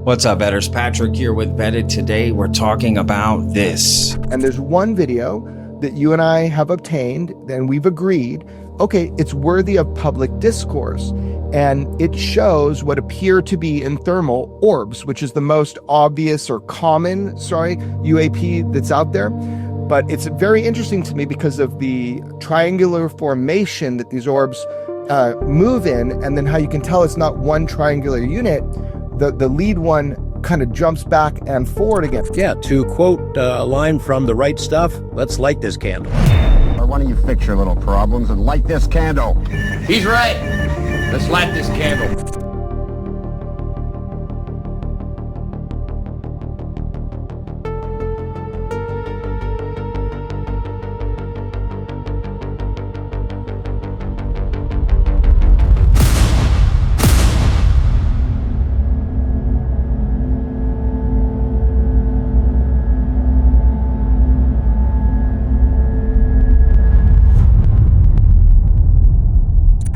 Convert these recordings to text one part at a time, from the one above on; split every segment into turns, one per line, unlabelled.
What's up, Vetters? Patrick here with Vetted. Today we're talking about this.
And there's one video that you and I have obtained, and we've agreed, okay, it's worthy of public discourse. And it shows what appear to be in thermal orbs, which is the most obvious or common, UAP that's out there. But it's very interesting to me because of the triangular formation that these orbs move in, and then how you can tell it's not one triangular unit. The lead one kind of jumps back and forward again.
Yeah, to quote a line from The Right Stuff, let's light this candle.
Why don't you fix your little problems and light this candle?
He's right. Let's light this candle.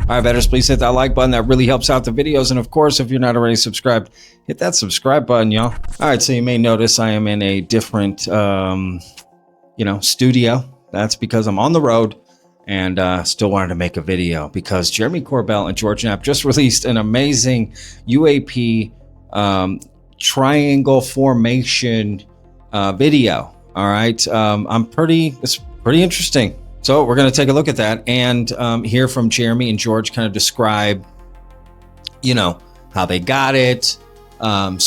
All right, Vetters, please hit that like button. That really helps out the videos. And of course, if you're not already subscribed, hit that subscribe button, y'all. All right, so you may notice I am in a different, studio. That's because I'm on the road and still wanted to make a video because Jeremy Corbell and George Knapp just released an amazing UAP Triangle Formation video. All right, it's pretty interesting. So we're going to take a look at that and hear from Jeremy and George kind of describe, how they got it, and,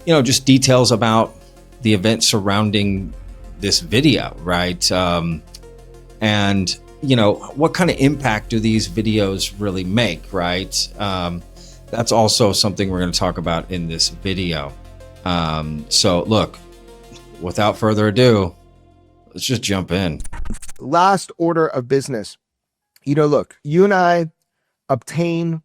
just details about the event surrounding this video, right? And, what kind of impact do these videos really make, right? That's also something we're going to talk about in this video. So look, without further ado, let's just jump in.
Last order of business. Look, you and I obtain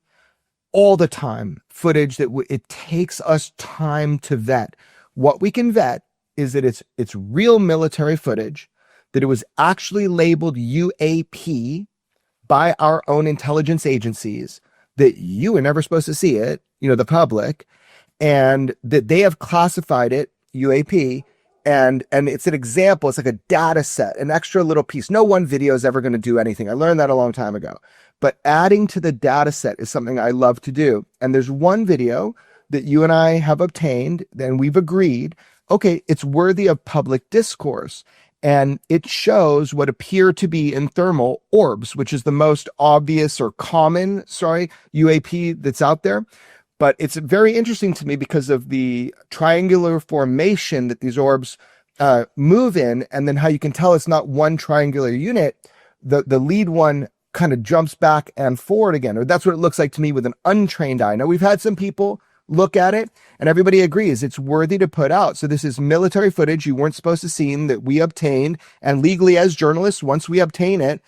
all the time footage that it takes us time to vet. What we can vet is that it's real military footage, that it was actually labeled UAP by our own intelligence agencies, that you were never supposed to see it, the public, and that they have classified it UAP. And it's an example. It's like a data set, an extra little piece. No one video is ever going to do anything. I learned that a long time ago. But adding to the data set is something I love to do. And there's one video that you and I have obtained, and we've agreed, okay, it's worthy of public discourse. And it shows what appear to be in thermal orbs, which is the most obvious or common, UAP that's out there. But it's very interesting to me because of the triangular formation that these orbs move in, and then how you can tell it's not one triangular unit. The lead one kind of jumps back and forward again, or that's what it looks like to me with an untrained eye. Now, we've had some people look at it, and everybody agrees it's worthy to put out. So this is military footage you weren't supposed to see that we obtained, and legally as journalists, once we obtain it,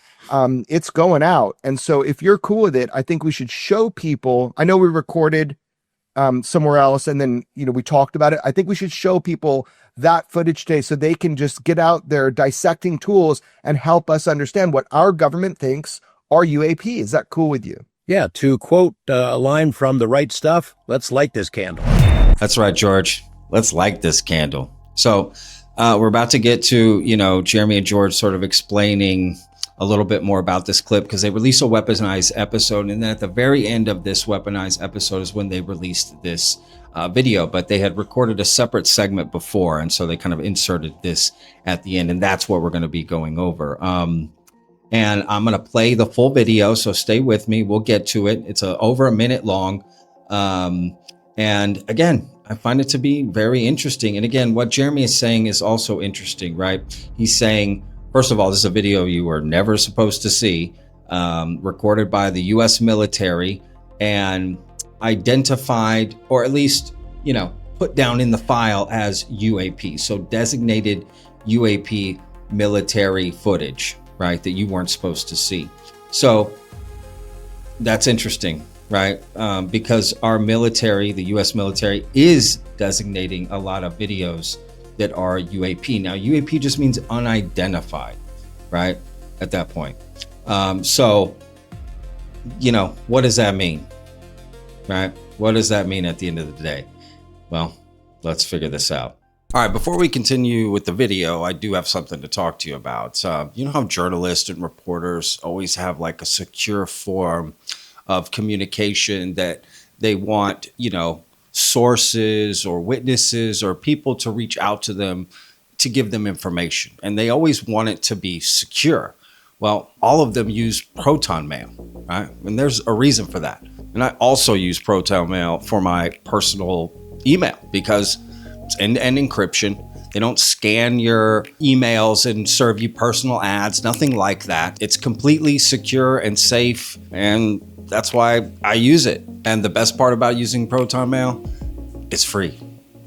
it's going out. And so if you're cool with it, I think we should show people. I know we recorded somewhere else, and then, we talked about it. I think we should show people that footage today so they can just get out their dissecting tools and help us understand what our government thinks are UAP. Is that cool with you?
Yeah, to quote a line from The Right Stuff, let's light this candle.
That's right, George. Let's light this candle. So we're about to get to, Jeremy and George sort of explaining a little bit more about this clip because they released a weaponized episode. And then at the very end of this weaponized episode is when they released this video, but they had recorded a separate segment before. And so they kind of inserted this at the end. And that's what we're going to be going over. And I'm going to play the full video. So stay with me. We'll get to it. It's over a minute long. And again, I find it to be very interesting. And again, what Jeremy is saying is also interesting, right? He's saying, first of all, this is a video you were never supposed to see, recorded by the U.S. military and identified, or at least, put down in the file as UAP. So designated UAP military footage, right, that you weren't supposed to see. So that's interesting, right? Because our military, the U.S. military, is designating a lot of videos that are UAP. Now, UAP just means unidentified, right? At that point. So, what does that mean? right? What does that mean at the end of the day? Well, let's figure this out. All right, before we continue with the video, I do have something to talk to you about. You know how journalists and reporters always have like a secure form of communication that they want, you know, sources or witnesses or people to reach out to them to give them information. And they always want it to be secure. Well, all of them use Proton Mail, right? And there's a reason for that. And I also use Proton Mail for my personal email because it's end-to-end encryption. They don't scan your emails and serve you personal ads, nothing like that. It's completely secure and safe, and that's why I use it. And the best part about using Proton Mail, it's free.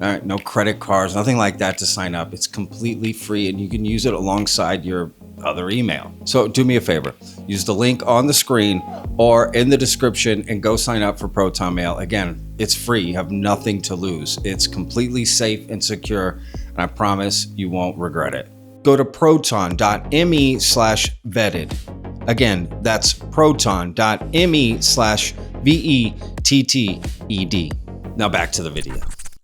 All right, no credit cards, nothing like that to sign up. It's completely free, and you can use it alongside your other email. So do me a favor, use the link on the screen or in the description and go sign up for Proton Mail. Again, it's free. You have nothing to lose. It's completely safe and secure, and I promise you won't regret it. Go to proton.me/vetted. Again, that's proton.me/VETTED. Now back to the video.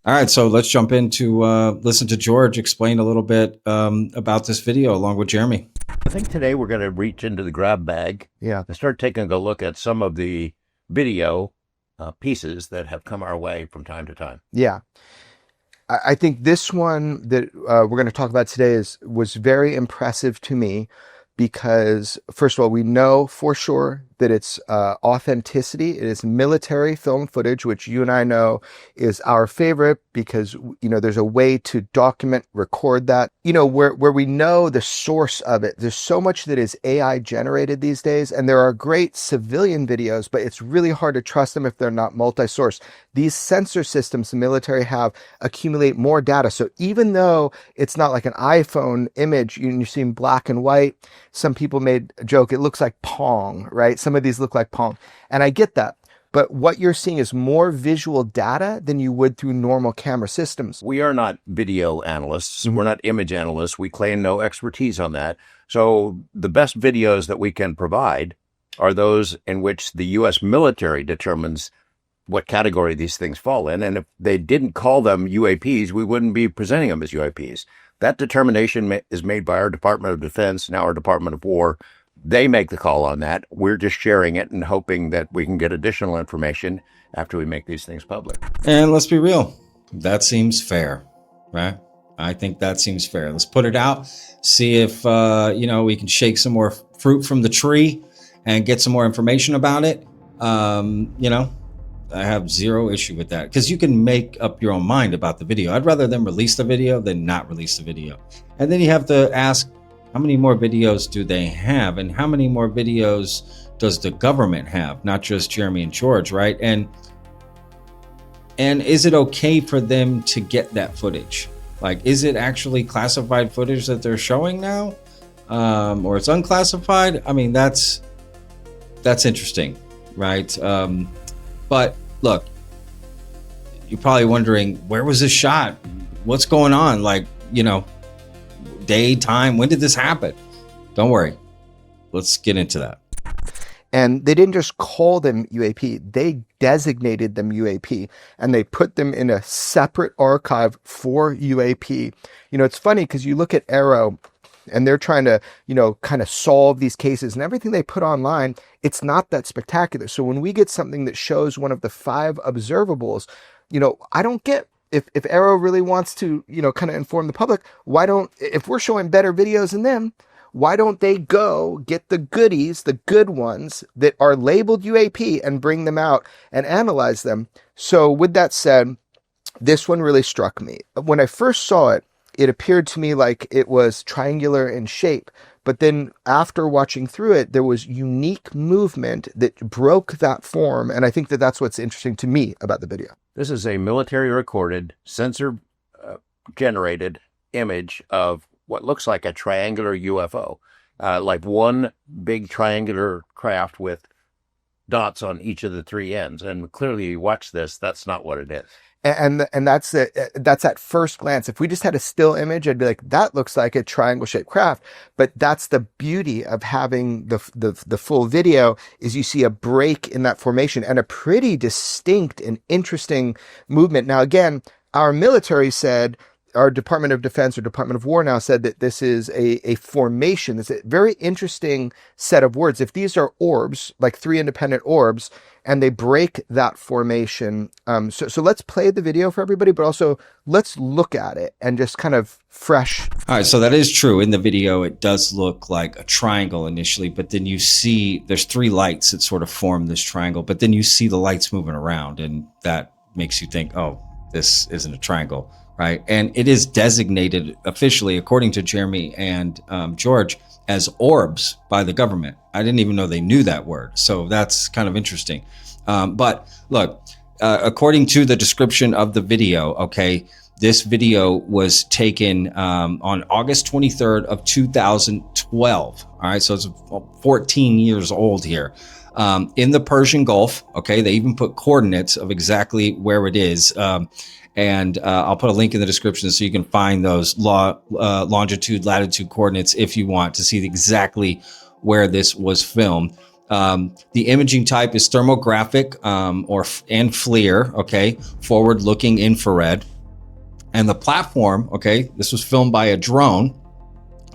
All right, so let's jump into listen to George explain a little bit about this video along with Jeremy.
I think today we're going to reach into the grab bag and start taking a look at some of the video pieces that have come our way from time to time.
Yeah. I think this one that we're going to talk about today was very impressive to me because, first of all, we know for sure that it's authenticity. It is military film footage, which you and I know is our favorite because, you know, there's a way to document, record that, you know, where we know the source of it. There's so much that is AI generated these days, and there are great civilian videos, but it's really hard to trust them if they're not multi-source. These sensor systems the military have accumulate more data. So even though it's not like an iPhone image, you're seeing black and white, some people made a joke, it looks like Pong, right? Some of these look like Pong. And I get that. But what you're seeing is more visual data than you would through normal camera systems.
We are not video analysts. We're not image analysts. We claim no expertise on that. So the best videos that we can provide are those in which the U.S. military determines what category these things fall in. And if they didn't call them UAPs, we wouldn't be presenting them as UAPs. That determination is made by our Department of Defense, now our Department of War. They make the call on that. We're just sharing it and hoping that we can get additional information after we make these things public.
And let's be real, that seems fair, right? I think that seems fair. Let's put it out, see if, you know, we can shake some more fruit from the tree and get some more information about it. You know, I have zero issue with that because you can make up your own mind about the video. I'd rather them release the video than not release the video. And then you have to ask, how many more videos do they have? And how many more videos does the government have? Not just Jeremy and George, right? And is it okay for them to get that footage? Like, is it actually classified footage that they're showing now? Or it's unclassified? I mean, that's interesting, right? But look, you're probably wondering, where was this shot? What's going on? Like, you know, day, time, when did this happen? Don't worry. Let's get into that.
And they didn't just call them UAP, they designated them UAP and they put them in a separate archive for UAP. You know, it's funny because you look at Arrow and they're trying to, you know, kind of solve these cases, and everything they put online, it's not that spectacular. So when we get something that shows one of the 5 observables, you know, I don't get if Arrow really wants to, you know, kind of inform the public, why don't, if we're showing better videos than them, why don't they go get the goodies, the good ones that are labeled UAP and bring them out and analyze them? So with that said, this one really struck me. When I first saw it, it appeared to me like it was triangular in shape. But then after watching through it, there was unique movement that broke that form. And I think that that's what's interesting to me about the video.
This is a military recorded, sensor generated image of what looks like a triangular UFO, like one big triangular craft with dots on each of the three ends. And clearly, you watch this, that's not what it is.
And that's it. That's at first glance. If we just had a still image, I'd be like, that looks like a triangle shaped craft. But that's the beauty of having the full video, is you see a break in that formation and a pretty distinct and interesting movement. Now, again, our military said, our Department of Defense or Department of War now said that this is a formation. It's a very interesting set of words. If these are orbs, like three independent orbs, and they break that formation. So let's play the video for everybody, but also let's look at it and just kind of fresh.
All right, so that is true. In the video, it does look like a triangle initially, but then you see there's three lights that sort of form this triangle, but then you see the lights moving around, and that makes you think, oh, this isn't a triangle, right? And it is designated officially, according to Jeremy and George, as orbs by the government. I didn't even know they knew that word. So that's kind of interesting. But look, according to the description of the video, okay, this video was taken on August 23rd of 2012. All right, so it's 14 years old here. In the Persian Gulf, okay, they even put coordinates of exactly where it is. And I'll put a link in the description so you can find those longitude, latitude coordinates if you want to see exactly where this was filmed. The imaging type is thermographic and FLIR, okay, forward-looking infrared. And the platform, okay, this was filmed by a drone,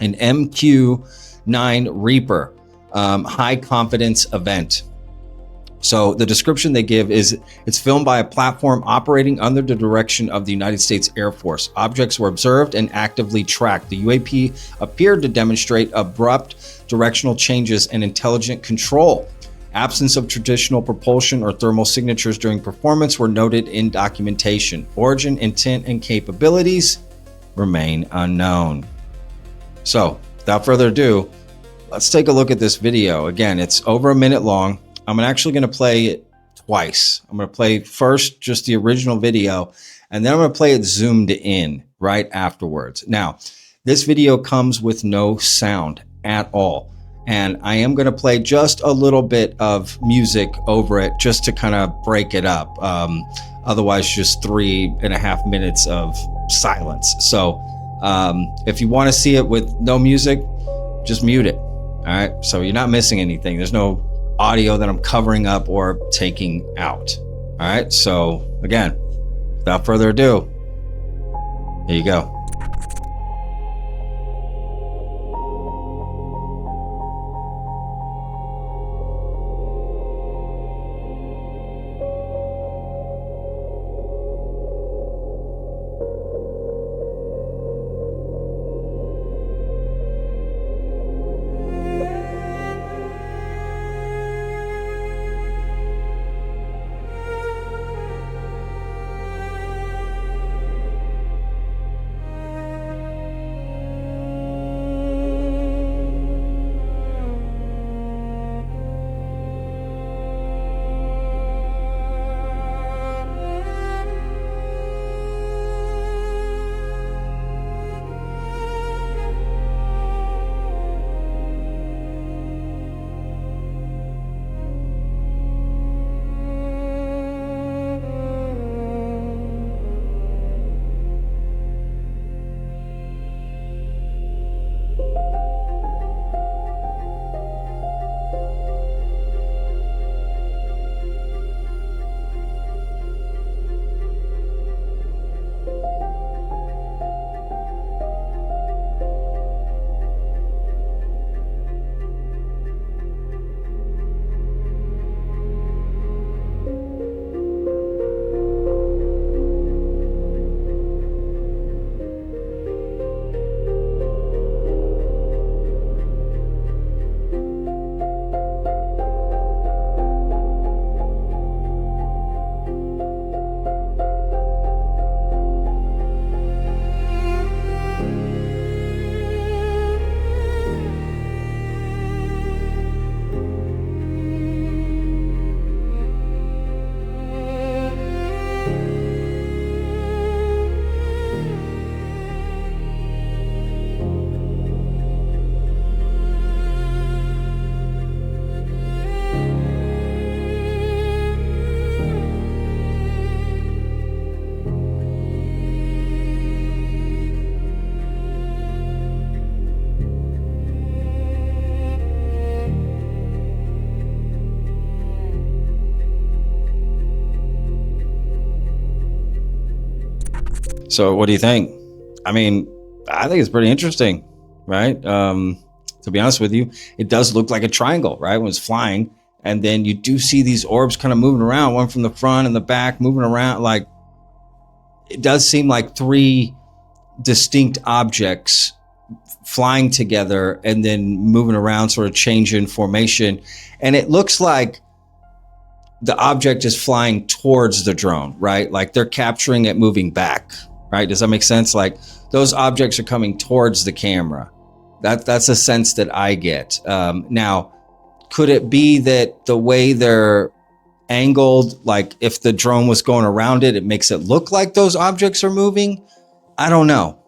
an MQ9 Reaper, high confidence event. So the description they give is it's filmed by a platform operating under the direction of the United States Air Force. Objects were observed and actively tracked. The UAP appeared to demonstrate abrupt directional changes and intelligent control. Absence of traditional propulsion or thermal signatures during performance were noted in documentation. Origin, intent, and capabilities remain unknown. So without further ado, let's take a look at this video. Again, it's over a minute long. I'm actually going to play it twice. I'm going to play first just the original video, and then I'm going to play it zoomed in right afterwards. Now, this video comes with no sound at all, and I am going to play just a little bit of music over it just to kind of break it up. Otherwise, just 3.5 minutes of silence. So if you want to see it with no music, just mute it. All right, so you're not missing anything. There's no audio that I'm covering up or taking out. All right, so again, without further ado, here you go. So what do you think? I mean, I think it's pretty interesting, right? To be honest with you, it does look like a triangle, right? When it's flying. And then you do see these orbs kind of moving around, one from the front and the back moving around. Like, it does seem like three distinct objects flying together and then moving around, sort of changing formation. And it looks like the object is flying towards the drone, right? Like they're capturing it moving back, right? Does that make sense? Like those objects are coming towards the camera. That's a sense that I get. Now, could it be that the way they're angled, like if the drone was going around it, it makes it look like those objects are moving? I don't know.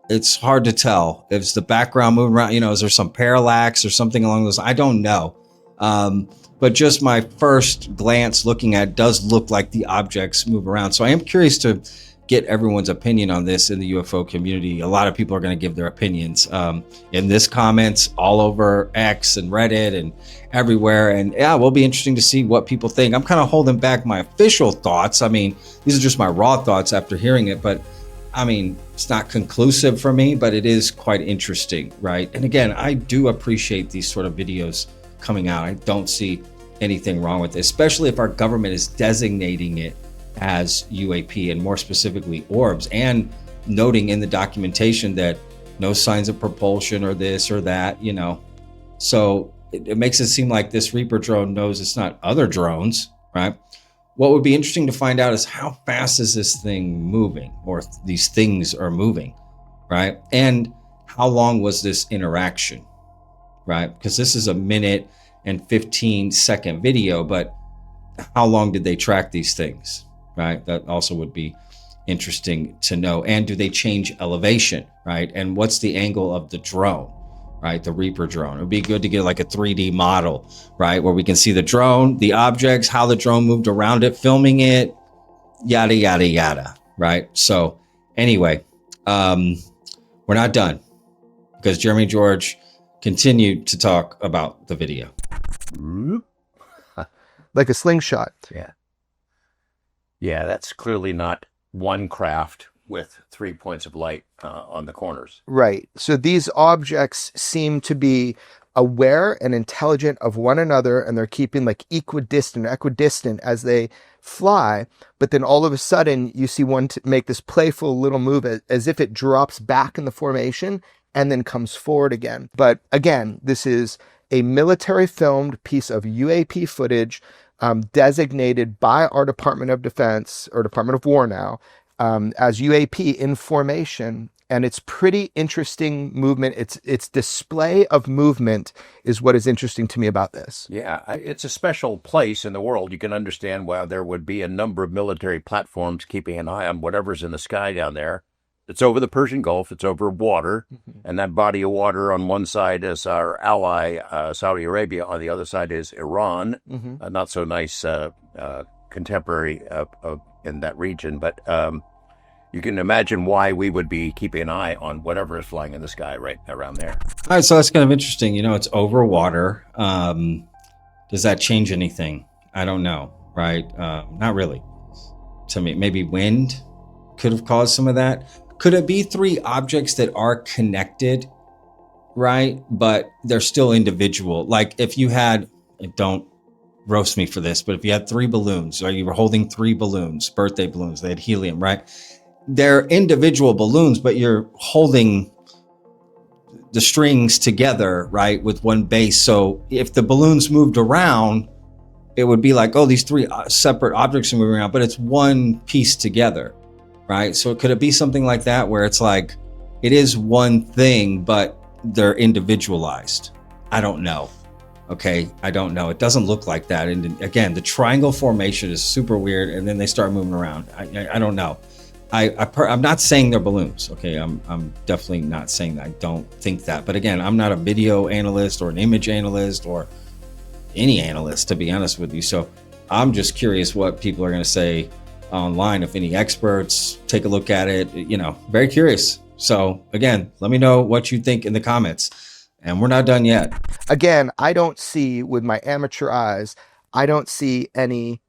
It's hard to tell. Is the background moving around? You know, is there some parallax or something along those? I don't know. But just my first glance looking at it does look like the objects move around. So I am curious to get everyone's opinion on this in the UFO community. A lot of people are going to give their opinions in this comments all over X and Reddit and everywhere. And yeah, it will be interesting to see what people think. I'm kind of holding back my official thoughts. I mean, these are just my raw thoughts after hearing it, but I mean, it's not conclusive for me, but it is quite interesting, right? And again, I do appreciate these sort of videos coming out. I don't see anything wrong with it, especially if our government is designating it as UAP and more specifically orbs, and noting in the documentation that no signs of propulsion or this or that, you know. So it makes it seem like this Reaper drone knows it's not other drones, right? What would be interesting to find out is how fast is this thing moving, or these things are moving, right? And how long was this interaction, right? Because this is a 1 and 15-second video, but how long did they track these things, right? That also would be interesting to know. And do they change elevation, right? And what's the angle of the drone, right? The Reaper drone. It would be good to get like a 3D model, right? Where we can see the drone, the objects, how the drone moved around it, filming it, yada, yada, yada, right? So anyway, we're not done because Jeremy George continued to talk about the video.
Like a slingshot.
Yeah. Yeah, that's clearly not one craft with 3 points of light on the corners.
Right. So these objects seem to be aware and intelligent of one another, and they're keeping like equidistant as they fly. But then all of a sudden you see one make this playful little move as if it drops back in the formation and then comes forward again. But again, this is a military filmed piece of UAP footage designated by our Department of Defense, or Department of War now, as UAP in formation. And it's pretty interesting movement. Its display of movement is what is interesting to me about this.
Yeah, it's a special place in the world. You can understand why there would be a number of military platforms keeping an eye on whatever's in the sky down there. It's over the Persian Gulf. It's over water. And that body of water on one side is our ally, Saudi Arabia. On the other side is Iran. A not so nice contemporary in that region. But you can imagine why we would be keeping an eye on whatever is flying in the sky right around there.
All right, so that's kind of interesting. You know, it's over water. Does that change anything? I don't know, right? Not really. To me, maybe wind could have caused some of that. Could it be three objects that are connected, right? But they're still individual. Like if you had, don't roast me for this, but if you had 3 balloons, or you were holding 3 balloons, birthday balloons, they had helium, right? They're individual balloons, but you're holding the strings together, right, with one base. So if the balloons moved around, it would be like, oh, these 3 separate objects are moving around, but it's one piece together, right? So could it be something like that, where it's like, it is one thing, but they're individualized? I don't know. Okay, I don't know. It doesn't look like that. And again, the triangle formation is super weird, and then they start moving around. I don't know. I'm not saying they're balloons. Okay, I'm definitely not saying that. I don't think that. But again, I'm not a video analyst or an image analyst or any analyst, to be honest with you. So I'm just curious what people are going to say online. If any experts take a look at it, you know, very curious. So again, let me know what you think in the comments. And we're not done yet.
Again, I don't see, with my amateur eyes, I don't see any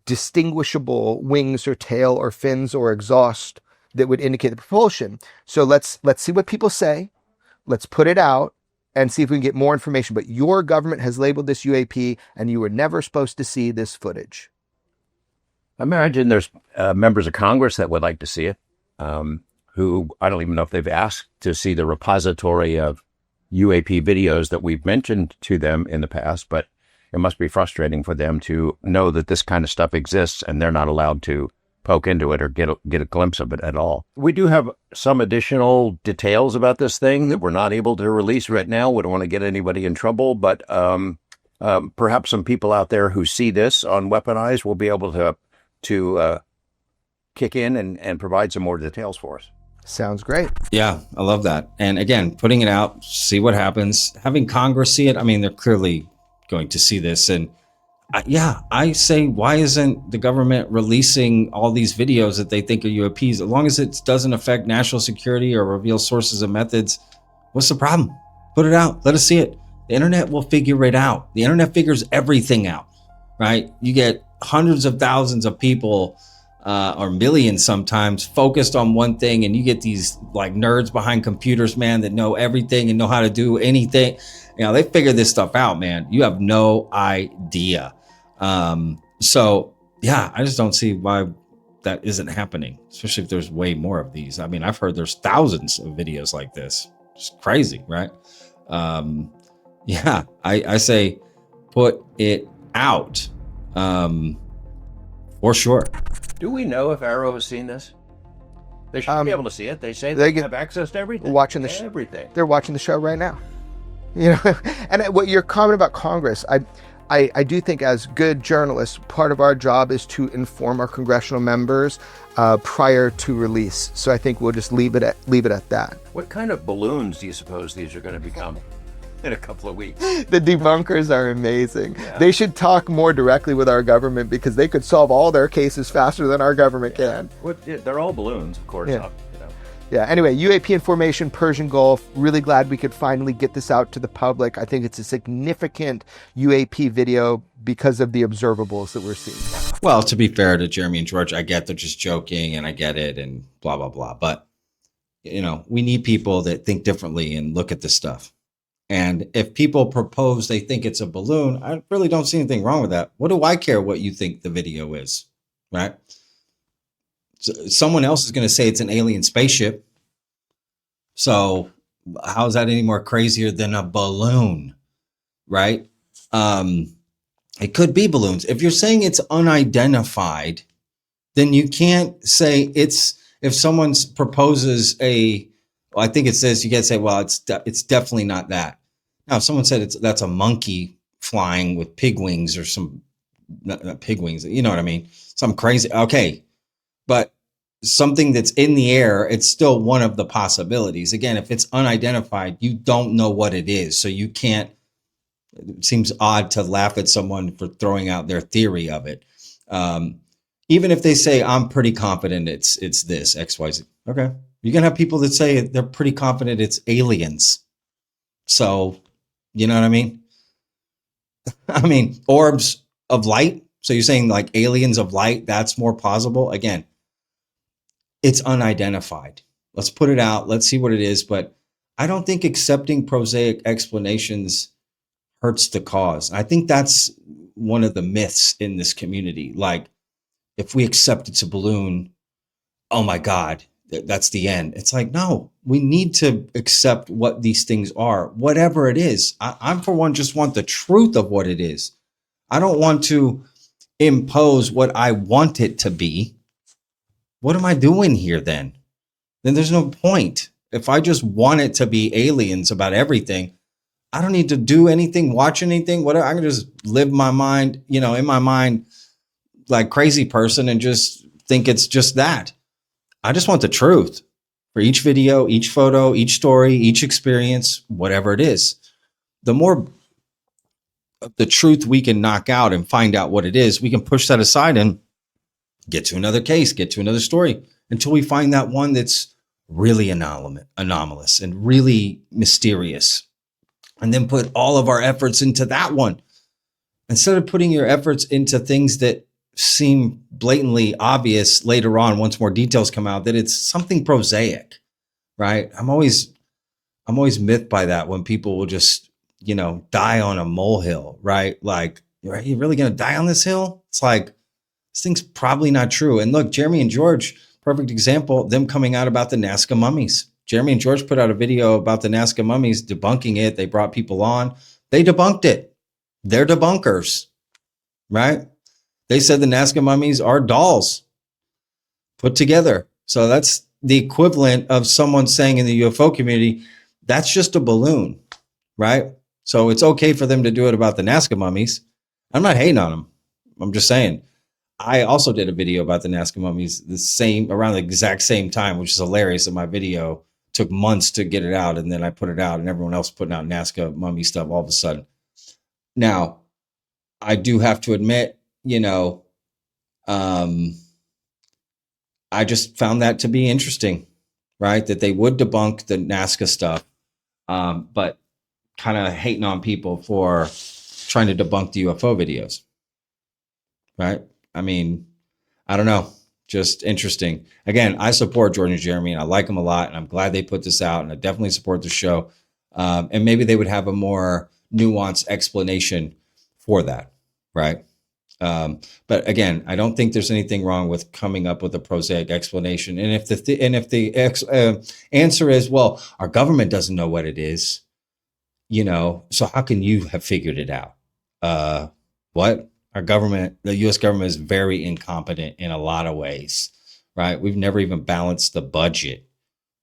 distinguishable wings or tail or fins or exhaust that would indicate the propulsion. So let's see what people say. Let's put it out and see if we can get more information. But your government has labeled this UAP, and you were never supposed to see this footage.
I imagine there's members of Congress that would like to see it, who I don't even know if they've asked to see the repository of UAP videos that we've mentioned to them in the past, but it must be frustrating for them to know that this kind of stuff exists and they're not allowed to poke into it or get a glimpse of it at all. We do have some additional details about this thing that we're not able to release right now. We don't want to get anybody in trouble, but perhaps some people out there who see this on Weaponized will be able to kick in and provide some more details for us.
Sounds great.
Yeah, I love that. And again, putting it out, see what happens. Having Congress see it, I mean, they're clearly going to see this. And I say, why isn't the government releasing all these videos that they think are UAPs? As long as it doesn't affect national security or reveal sources and methods, what's the problem? Put it out. Let us see it. The internet will figure it out. The internet figures everything out, right? You get hundreds of thousands of people or millions sometimes focused on one thing, and you get these like nerds behind computers, man, that know everything and know how to do anything. You know, they figure this stuff out, man. You have no idea. So yeah, I just don't see why that isn't happening, especially if there's way more of these. I mean, I've heard there's thousands of videos like this. It's crazy, right? Yeah, I say put it out for sure.
Do we know if Arrow has seen this? They should be able to see it. They say they have access to everything.
Watching everything. They're watching the show right now. You know, and what your comment about Congress, I do think as good journalists, part of our job is to inform our congressional members prior to release. So I think we'll just leave it at that.
What kind of balloons do you suppose these are going to become in a couple of weeks?
The debunkers are amazing.
Yeah.
They should talk more directly with our government because they could solve all their cases faster than our government can.
Well, they're all balloons, of course.
Yeah. Yeah, anyway, UAP information, Persian Gulf. Really glad we could finally get this out to the public. I think it's a significant UAP video because of the observables that we're seeing.
Well, to be fair to Jeremy and George, I get they're just joking and I get it and blah, blah, blah. But, you know, we need people that think differently and look at this stuff. And if people propose they think it's a balloon, I really don't see anything wrong with that. What do I care what you think the video is, right? Someone else is going to say it's an alien spaceship. So how is that any more crazier than a balloon, right? It could be balloons. If you're saying it's unidentified, then you can't say it's, if someone proposes I think it says, you got to say, well, it's definitely not that. Now, if someone said that's a monkey flying with pig wings or some, not pig wings, you know what I mean? Some crazy, okay. But something that's in the air, it's still one of the possibilities. Again, if it's unidentified, you don't know what it is. So you can't, it seems odd to laugh at someone for throwing out their theory of it. Even if they say, I'm pretty confident it's this, XYZ. Okay. You're going to have people that say they're pretty confident it's aliens. So, you know what I mean? I mean, orbs of light. So you're saying like aliens of light, that's more plausible. Again, it's unidentified. Let's put it out. Let's see what it is. But I don't think accepting prosaic explanations hurts the cause. I think that's one of the myths in this community. Like, if we accept it's a balloon, oh my God, that's the end. It's like, no, we need to accept what these things are, whatever it is. I'm for one, just want the truth of what it is. I don't want to impose what I want it to be. What am I doing here then? Then there's no point. If I just want it to be aliens about everything, I don't need to do anything, watch anything, whatever. I can just live my mind, you know, in my mind, like crazy person and just think it's just that. I just want the truth for each video, each photo, each story, each experience, whatever it is. The more of the truth we can knock out and find out what it is, we can push that aside and get to another case, get to another story until we find that one that's really anomalous and really mysterious. And then put all of our efforts into that one instead of putting your efforts into things that seem blatantly obvious later on once more details come out that it's something prosaic, right? I'm always miffed by that when people will just, die on a molehill, right? Like, are you really going to die on this hill? It's like, this thing's probably not true. And look, Jeremy and George, perfect example, them coming out about the Nazca mummies. Jeremy and George put out a video about the Nazca mummies, debunking it. They brought people on. They debunked it. They're debunkers, right? They said the Nazca mummies are dolls put together. So that's the equivalent of someone saying in the UFO community, that's just a balloon, right? So it's okay for them to do it about the Nazca mummies. I'm not hating on them. I'm just saying. I also did a video about the Nazca mummies around the exact same time, which is hilarious. And my video took months to get it out. And then I put it out and everyone else putting out Nazca mummy stuff all of a sudden. Now, I do have to admit, I just found that to be interesting, right? That they would debunk the Nazca stuff, but kind of hating on people for trying to debunk the UFO videos, right? I mean, I don't know, just interesting. Again, I support George and Jeremy and I like them a lot and I'm glad they put this out and I definitely support the show. And maybe they would have a more nuanced explanation for that, right? But again, I don't think there's anything wrong with coming up with a prosaic explanation. And if the answer is, well, our government doesn't know what it is, so how can you have figured it out? What? Our government, the U.S. government is very incompetent in a lot of ways, right? We've never even balanced the budget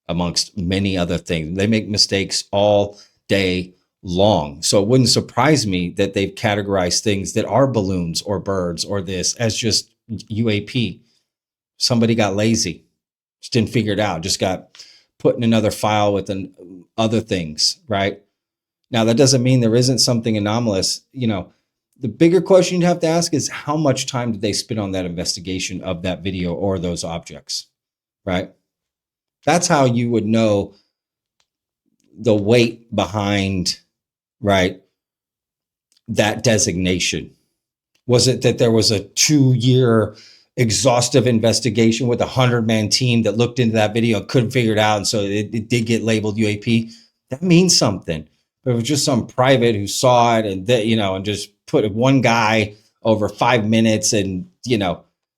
amongst many other things. They make mistakes all day long. So it wouldn't surprise me that they've categorized things that are balloons or birds or this as just UAP. Somebody got lazy, just didn't figure it out, just got put in another file with other things, right? Now, that doesn't mean there isn't something anomalous. The bigger question you'd have to ask is how much time did they spend on that investigation of that video or those objects, right? That's how you would know the weight behind, right, that designation. Was it that there was a 2-year exhaustive investigation with a 100-man team that looked into that video and couldn't figure it out, and so it did get labeled UAP? That means something. But it was just some private who saw it and and just put one guy over 5 minutes and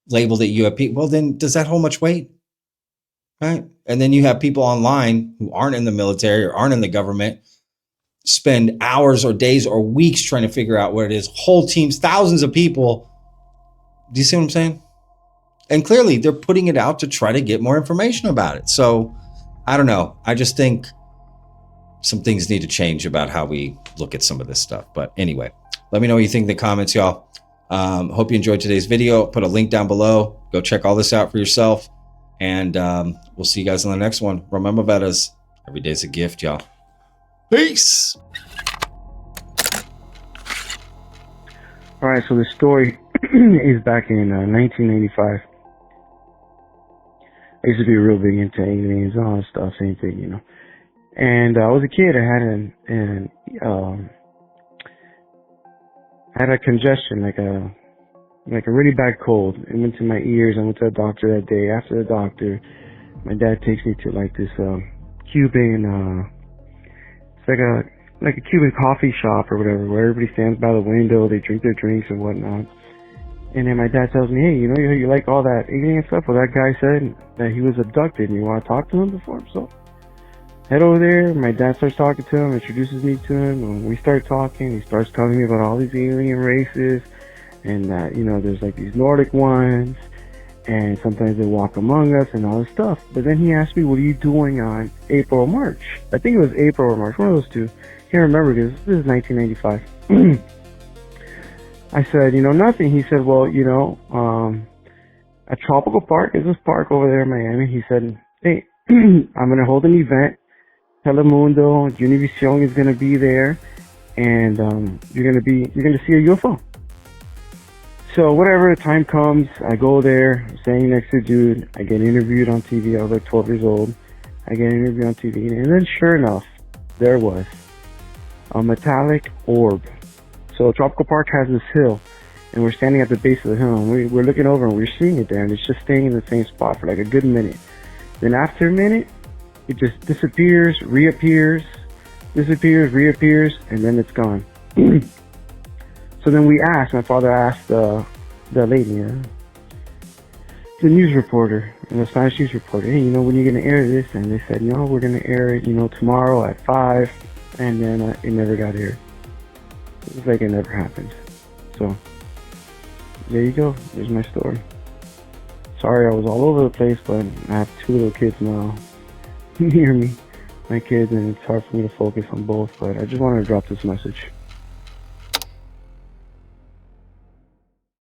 labeled it UAP. Well, then does that hold much weight? Right? And then you have people online who aren't in the military or aren't in the government spend hours or days or weeks trying to figure out what it is. Whole teams, thousands of people. Do you see what I'm saying? And clearly they're putting it out to try to get more information about it. So I don't know. I just think some things need to change about how we look at some of this stuff. But anyway, let me know what you think in the comments, y'all. Hope you enjoyed today's video. Put a link down below. Go check all this out for yourself. And we'll see you guys on the next one. Remember, Bettas, every day's a gift, y'all. Peace.
All right, so the story is back in 1995. I used to be real big into aliens and all that stuff, same thing, And I was a kid. I had a congestion, like a really bad cold. It went to my ears. I went to the doctor that day. After the doctor, my dad takes me to like this Cuban, it's like a Cuban coffee shop or whatever, where everybody stands by the window, they drink their drinks and whatnot. And then my dad tells me, hey, you like all that alien stuff? Well, that guy said that he was abducted and you want to talk to him before? So head over there. My dad starts talking to him, introduces me to him. And we start talking. He starts telling me about all these alien races and that, there's like these Nordic ones and sometimes they walk among us and all this stuff. But then he asked me, what are you doing on April or March? I think it was April or March, one of those two. Can't remember because this is 1995. I said, nothing. He said, well, at Tropical Park, is this park over there in Miami? He said, hey, I'm going to hold an event. Telemundo, Univision is going to be there, and you're going to see a UFO. So whatever the time comes, I go there, I'm standing next to a dude. I get interviewed on TV. I was like 12 years old. I get interviewed on TV, and then sure enough, there was a metallic orb. So Tropical Park has this hill, and we're standing at the base of the hill, and we're looking over and we're seeing it there, and it's just staying in the same spot for like a good minute. Then after a minute, it just disappears, reappears, disappears, reappears, and then it's gone. So then my father asked the lady, the news reporter, the Spanish news reporter, hey, when are you going to air this? And they said, no, we're going to air it, tomorrow at 5, and then it never got aired. It was like it never happened. So, there you go. There's my story. Sorry I was all over the place, but I have 2 little kids now near me, my kids, and it's hard for me to focus on both, but I just wanted to drop this message.